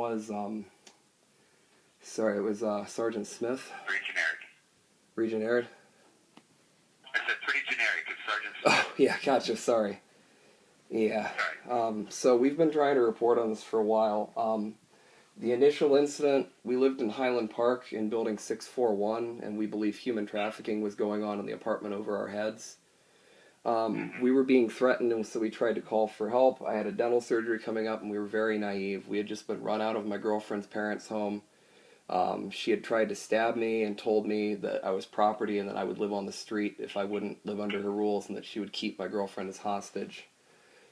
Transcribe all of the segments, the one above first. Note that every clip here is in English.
was, sorry, it was Sgt Smith. Pretty generic. Pretty generic? I said pretty generic. It's Sgt Smith. Oh, yeah, gotcha, sorry. Yeah. Sorry. So we've been trying to report on this for a while. The initial incident, we lived in Highland Park in building 641, and we believe human trafficking was going on in the apartment over our heads. We were being threatened, and so we tried to call for help. I had a dental surgery coming up, and we were very naive. We had just been run out of my girlfriend's parents' home. She had tried to stab me and told me that I was property and that I would live on the street if I wouldn't live under her rules, and that she would keep my girlfriend as hostage.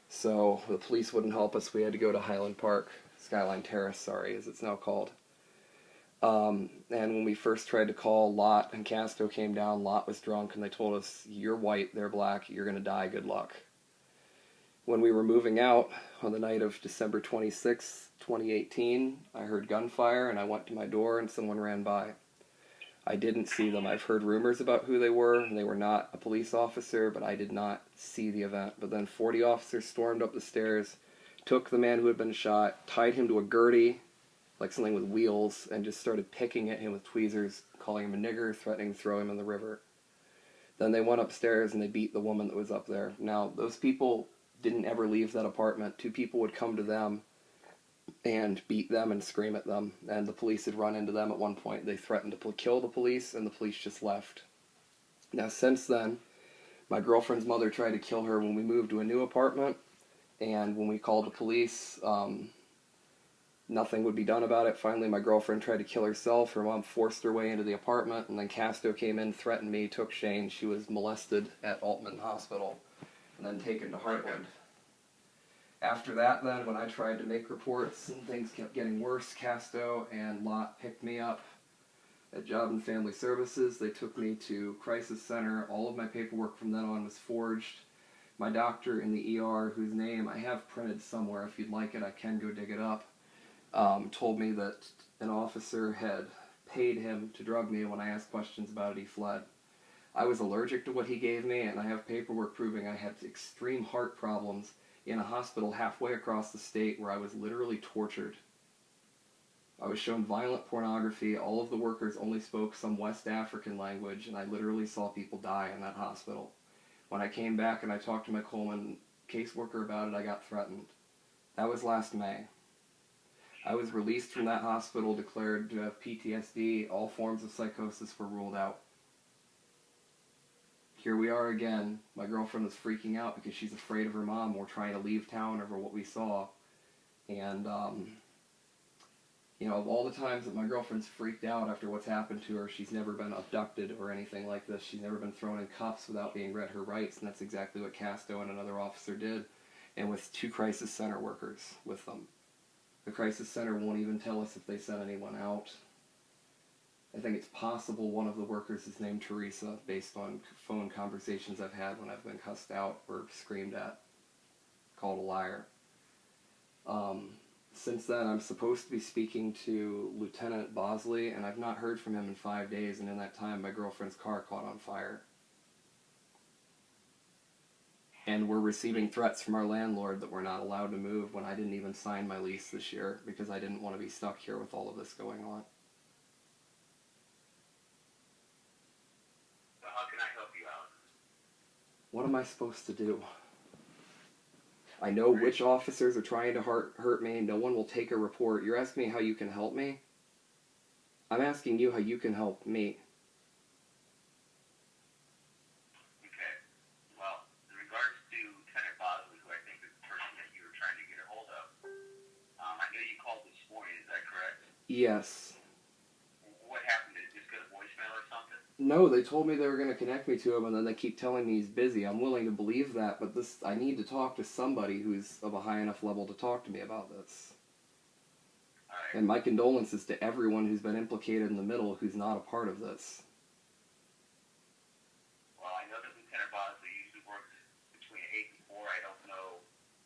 So the police wouldn't help us. We had to go to Highland Park, Skyline Terrace, sorry, as it's now called. And when we first tried to call, Lot and Casto came down. Lot was drunk, and they told us, "You're white, they're black, you're going to die, good luck." When we were moving out on the night of December 26, 2018, I heard gunfire, and I went to my door, and someone ran by. I didn't see them. I've heard rumors about who they were, and they were not a police officer, but I did not see the event. But then 40 officers stormed up the stairs, took the man who had been shot, tied him to a gurney, like something with wheels, and just started picking at him with tweezers, calling him a nigger, threatening to throw him in the river. Then they went upstairs and they beat the woman that was up there. Now, those people didn't ever leave that apartment. 2 people would come to them and beat them and scream at them, and the police had run into them at one point. They threatened to kill the police, and the police just left. Now, since then, my girlfriend's mother tried to kill her when we moved to a new apartment, and when we called the police, nothing would be done about it. Finally, my girlfriend tried to kill herself. Her mom forced her way into the apartment, and then Casto came in, threatened me, took Shane. She was molested at Altman Hospital, and then taken to Heartland. After that, then, when I tried to make reports and things kept getting worse, Casto and Lot picked me up at Job and Family Services. They took me to Crisis Center. All of my paperwork from then on was forged. My doctor in the ER, whose name I have printed somewhere, if you'd like it, I can go dig it up, told me that an officer had paid him to drug me, and when I asked questions about it, he fled. I was allergic to what he gave me, and I have paperwork proving I had extreme heart problems in a hospital halfway across the state where I was literally tortured. I was shown violent pornography. All of the workers only spoke some West African language, and I literally saw people die in that hospital. When I came back and I talked to my Coleman caseworker about it, I got threatened. That was last May. I was released from that hospital, declared to have PTSD. All forms of psychosis were ruled out. Here we are again. My girlfriend is freaking out because she's afraid of her mom. We're trying to leave town over what we saw. And, of all the times that my girlfriend's freaked out after what's happened to her, she's never been abducted or anything like this. She's never been thrown in cuffs without being read her rights, and that's exactly what Casto and another officer did, and with 2 crisis center workers with them. The crisis center won't even tell us if they sent anyone out. I think it's possible one of the workers is named Teresa, based on phone conversations I've had when I've been cussed out or screamed at, called a liar. Since then, I'm supposed to be speaking to Lieutenant Bosley, and I've not heard from him in 5 days, and in that time, my girlfriend's car caught on fire. And we're receiving threats from our landlord that we're not allowed to move when I didn't even sign my lease this year because I didn't want to be stuck here with all of this going on. What am I supposed to do? I know which officers are trying to hurt me. No one will take a report. You're asking me how you can help me? I'm asking you how you can help me. Okay. Well, in regards to Lieutenant Bosley, who I think is the person that you were trying to get a hold of, I know you called this morning. Is that correct? Yes. What happened? Did it just get a voicemail or something? No, they told me they were going to connect me to him, and then they keep telling me he's busy. I'm willing to believe that, but I need to talk to somebody who's of a high enough level to talk to me about this. All right. And my condolences to everyone who's been implicated in the middle who's not a part of this. Well, I know that Lieutenant Bosley usually works between 8 and 4. I don't know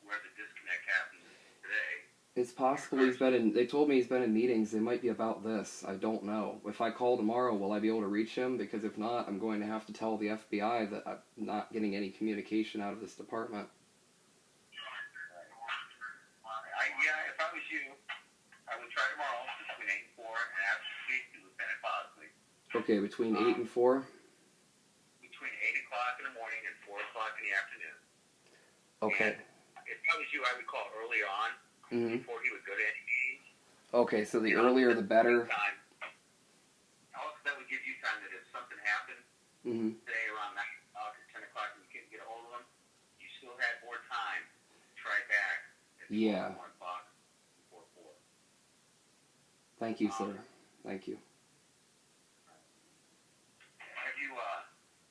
where the disconnect happened today. It's possible they told me he's been in meetings. They might be about this. I don't know. If I call tomorrow, will I be able to reach him? Because if not, I'm going to have to tell the FBI that I'm not getting any communication out of this department. Yeah, if I was you, I would try Okay, between 8 and 4? Between 8 o'clock in the morning and 4 o'clock in the afternoon. Okay. And if I was you, I would call earlier on, before he would go to any meetings. Okay, so the earlier the better. Also, that would give you time that if something happened, say around 9 o'clock or 10 o'clock and you couldn't get a hold of him, you still had more time to try back at 1 o'clock before 4. Thank you, sir. Thank you. Have you,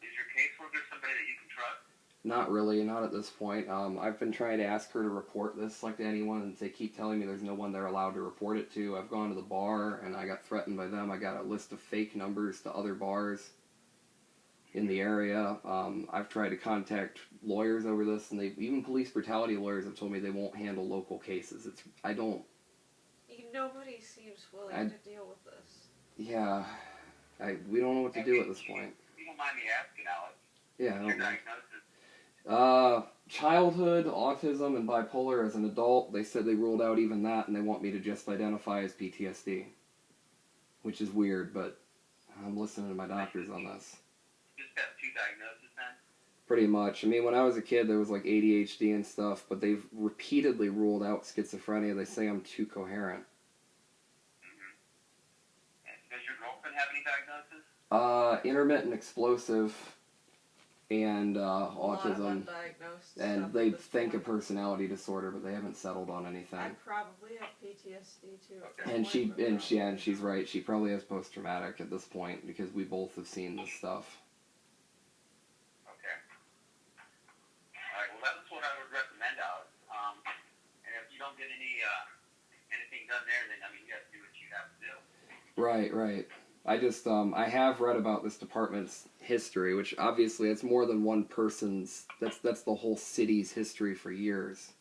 is your caseworker somebody that you can trust? Not really, not at this point. I've been trying to ask her to report this like to anyone, and they keep telling me there's no one they're allowed to report it to. I've gone to the bar, and I got threatened by them. I got a list of fake numbers to other bars in the area. I've tried to contact lawyers over this, and even police brutality lawyers have told me they won't handle local cases. Nobody seems willing to deal with this. Yeah, we don't know what to do at this point. You don't mind me asking, Alex? Yeah, I don't know. Diagnosis? Childhood, autism, and bipolar as an adult. They said they ruled out even that, and they want me to just identify as PTSD. Which is weird, but I'm listening to my doctors on this. You just have 2 diagnoses then? Pretty much. I mean, when I was a kid, there was like ADHD and stuff, but they've repeatedly ruled out schizophrenia. They say I'm too coherent. Does your girlfriend have any diagnoses? Intermittent explosive and autism. And they think a personality disorder, but they haven't settled on anything. I probably have PTSD too. Okay. And she's right. She probably has post-traumatic at this point because we both have seen this stuff. Okay. All right. Well, that's what I would recommend, Alex. And if you don't get anything done there, then you have to do what you have to do. Right. I just, I have read about this department's history, which obviously it's more than one person's, that's the whole city's history for years.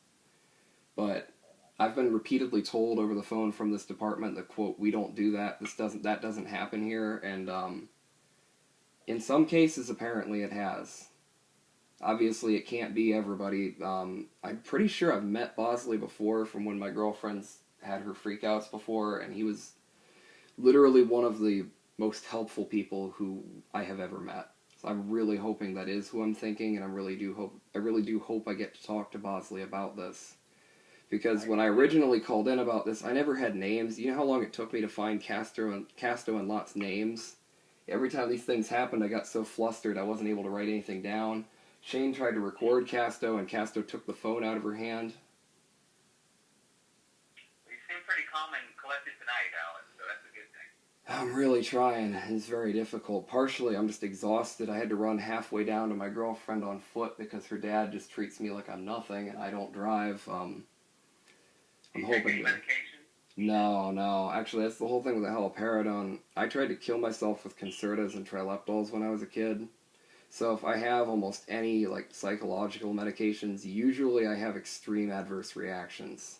But I've been repeatedly told over the phone from this department that, quote, we don't do that, that doesn't happen here, and, in some cases, apparently it has. Obviously, it can't be everybody. I'm pretty sure I've met Bosley before from when my girlfriend's had her freakouts before, and he was literally one of the most helpful people who I have ever met. So I'm really hoping that is who I'm thinking, and I really do hope I get to talk to Bosley about this. Because when I originally called in about this, I never had names. You know how long it took me to find Casto and Lot's names? Every time these things happened, I got so flustered I wasn't able to write anything down. Shane tried to record Casto, and Casto took the phone out of her hand. You seem pretty calm and collected tonight, Alex, so that's a good thing. I'm really trying. It's very difficult. Partially, I'm just exhausted. I had to run halfway down to my girlfriend on foot because her dad just treats me like I'm nothing, and I don't drive. I'm hoping to... No. Actually, that's the whole thing with the haloperidol. I tried to kill myself with Concertas and Trileptals when I was a kid. So if I have almost any psychological medications, usually I have extreme adverse reactions.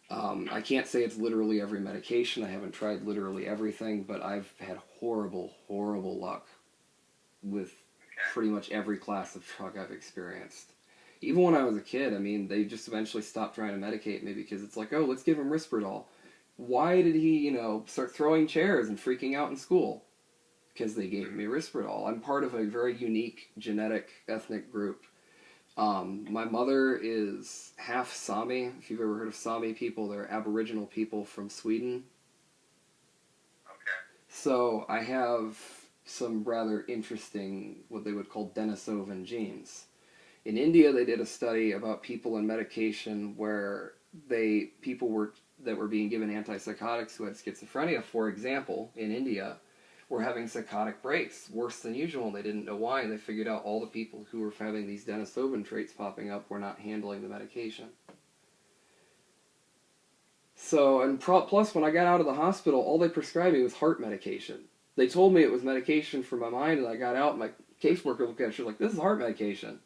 I can't say it's literally every medication. I haven't tried literally everything, but I've had horrible, horrible luck with pretty much every class of drug I've experienced. Even when I was a kid, they just eventually stopped trying to medicate me because it's like, oh, let's give him Risperdal. Why did he, start throwing chairs and freaking out in school? Because they gave me Risperdal. I'm part of a very unique genetic ethnic group. My mother is half Sami. If you've ever heard of Sami people, they're Aboriginal people from Sweden. Okay. So I have some rather interesting, what they would call Denisovan genes. In India, they did a study about people on medication where people that were being given antipsychotics who had schizophrenia, for example, in India, were having psychotic breaks, worse than usual, and they didn't know why, and they figured out all the people who were having these Denisovan traits popping up were not handling the medication. So, and plus, when I got out of the hospital, all they prescribed me was heart medication. They told me it was medication for my mind, and I got out, and my caseworker looked at it, she was like, this is heart medication.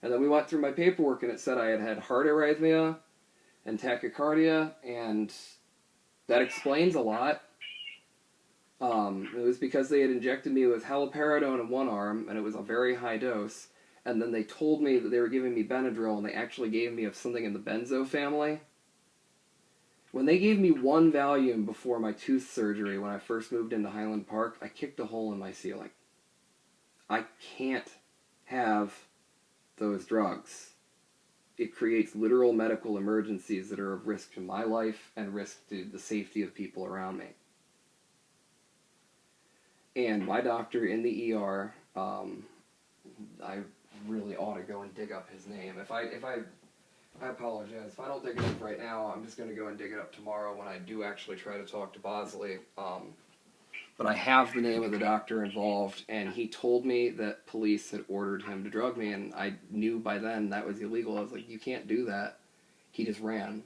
And then we went through my paperwork, and it said I had heart arrhythmia and tachycardia, and that explains a lot. It was because they had injected me with haloperidol in one arm, and it was a very high dose, and then they told me that they were giving me Benadryl, and they actually gave me something in the benzo family. When they gave me one Valium before my tooth surgery when I first moved into Highland Park, I kicked a hole in my ceiling. I can't have those drugs. It creates literal medical emergencies that are of risk to my life and risk to the safety of people around me. And my doctor in the ER, I really ought to go and dig up his name. I apologize. If I don't dig it up right now, I'm just going to go and dig it up tomorrow when I do actually try to talk to Bosley. But I have the name of the doctor involved, and he told me that police had ordered him to drug me, and I knew by then that was illegal. I was like, you can't do that. He just ran.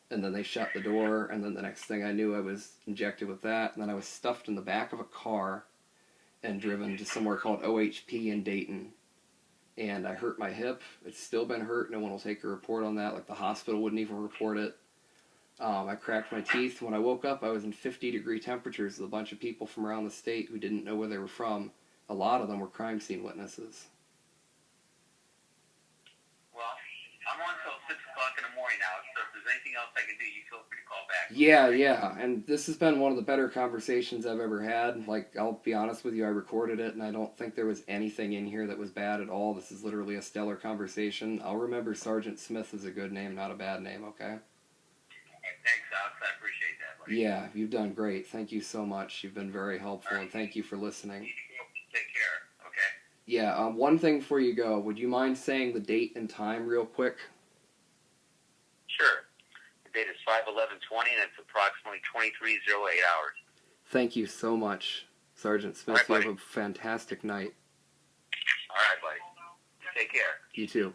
And then they shut the door, and then the next thing I knew, I was injected with that, and then I was stuffed in the back of a car and driven to somewhere called OHP in Dayton. And I hurt my hip. It's still been hurt. No one will take a report on that. Like, the hospital wouldn't even report it. I cracked my teeth. When I woke up, I was in 50-degree temperatures with a bunch of people from around the state who didn't know where they were from. A lot of them were crime scene witnesses. Well, I'm on until 6 o'clock in the morning now, so if there's anything else I can do, you feel free to call back. Yeah. And this has been one of the better conversations I've ever had. Like, I'll be honest with you, I recorded it, and I don't think there was anything in here that was bad at all. This is literally a stellar conversation. I'll remember Sgt Smith is a good name, not a bad name, okay? Thanks, Alex. I appreciate that, buddy. Yeah, you've done great. Thank you so much. You've been very helpful, and thank you for listening. Take care, okay? Yeah, one thing before you go. Would you mind saying the date and time real quick? Sure. The date is 5/11/20, and it's approximately 23:08 hours. Thank you so much, Sgt Smith. All right, you have a fantastic night. All right, buddy. Take care. You too.